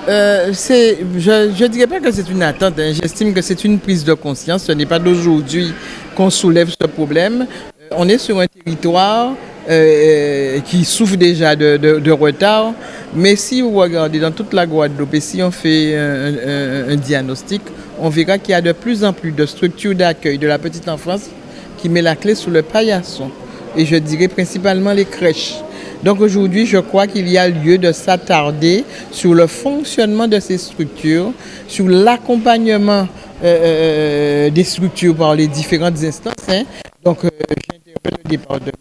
Je ne dirais pas que c'est une attente, hein. J'estime que c'est une prise de conscience. Ce n'est pas d'aujourd'hui qu'on soulève ce problème. On est sur un territoire qui souffre déjà de retard. Mais si vous regardez dans toute la Guadeloupe et si on fait un diagnostic, on verra qu'il y a de plus en plus de structures d'accueil de la petite enfance qui met la clé sous le paillasson. Et je dirais principalement les crèches. Donc aujourd'hui, je crois qu'il y a lieu de s'attarder sur le fonctionnement de ces structures, sur l'accompagnement des structures par les différentes instances. Hein. Donc j'interpelle le département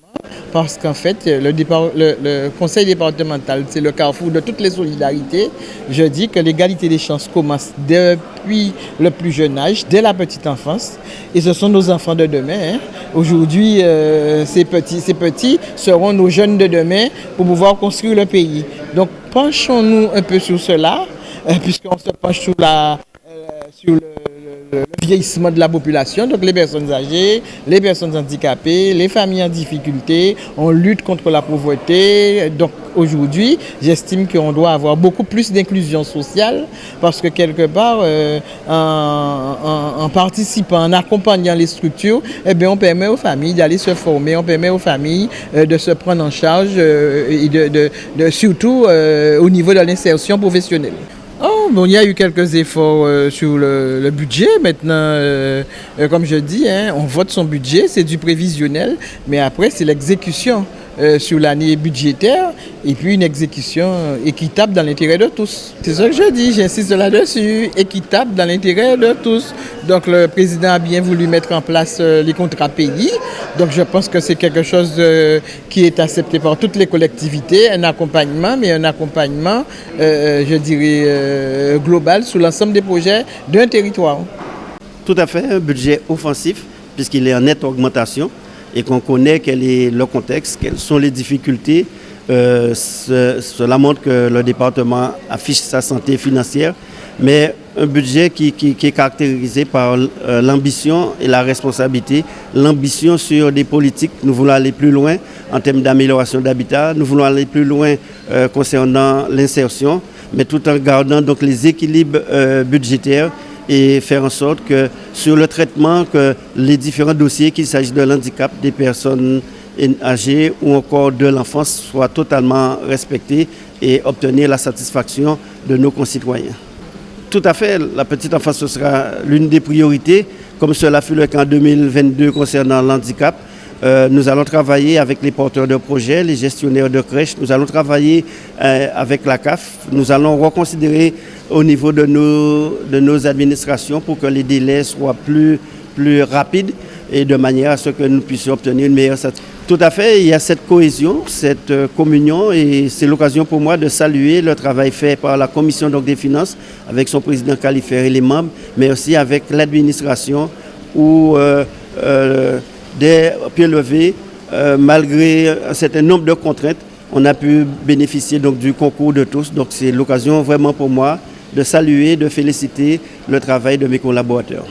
parce qu'en fait, le conseil départemental, c'est le carrefour de toutes les solidarités. Je dis que l'égalité des chances commence depuis le plus jeune âge, dès la petite enfance. Et ce sont nos enfants de demain. Hein. Aujourd'hui, ces petits seront nos jeunes de demain pour pouvoir construire le pays. Donc, penchons-nous un peu sur cela, puisqu'on se penche sur le vieillissement de la population, donc les personnes âgées, les personnes handicapées, les familles en difficulté, on lutte contre la pauvreté. Donc aujourd'hui, j'estime qu'on doit avoir beaucoup plus d'inclusion sociale parce que quelque part, en participant, en accompagnant les structures, eh bien, on permet aux familles d'aller se former, on permet aux familles de se prendre en charge et surtout au niveau de l'insertion professionnelle. Oh, bon, il y a eu quelques efforts sur le budget. Maintenant, comme je dis, hein, on vote son budget, c'est du prévisionnel, mais après, c'est l'exécution sur l'année budgétaire et puis une exécution équitable dans l'intérêt de tous. C'est ce que je dis, j'insiste là-dessus, équitable dans l'intérêt de tous. Donc, le président a bien voulu mettre en place les contrats pays. Donc, je pense que c'est quelque chose qui est accepté par toutes les collectivités, un accompagnement, mais un accompagnement, je dirais, global sur l'ensemble des projets d'un territoire. Tout à fait, un budget offensif, puisqu'il est en nette augmentation et qu'on connaît quel est le contexte, quelles sont les difficultés. Cela montre que le département affiche sa santé financière, mais un budget qui est caractérisé par l'ambition et la responsabilité. L'ambition sur des politiques, nous voulons aller plus loin en termes d'amélioration d'habitat, nous voulons aller plus loin concernant l'insertion, mais tout en gardant donc les équilibres budgétaires et faire en sorte que sur le traitement, que les différents dossiers, qu'il s'agisse de l'handicap, des personnes âgées ou encore de l'enfance, soient totalement respectés et obtenir la satisfaction de nos concitoyens. Tout à fait, la petite enfance, ce sera l'une des priorités, comme cela fut le cas en 2022 concernant l'handicap. Nous allons travailler avec les porteurs de projets, les gestionnaires de crèches, nous allons travailler avec la CAF, nous allons reconsidérer au niveau de nos administrations pour que les délais soient plus rapides et de manière à ce que nous puissions obtenir une meilleure satisfaction. Tout à fait, il y a cette cohésion, cette communion et c'est l'occasion pour moi de saluer le travail fait par la Commission des finances avec son président Khalifer et les membres, mais aussi avec l'administration où des pieds levés, malgré un certain nombre de contraintes, on a pu bénéficier donc du concours de tous. Donc c'est l'occasion vraiment pour moi de saluer, de féliciter le travail de mes collaborateurs.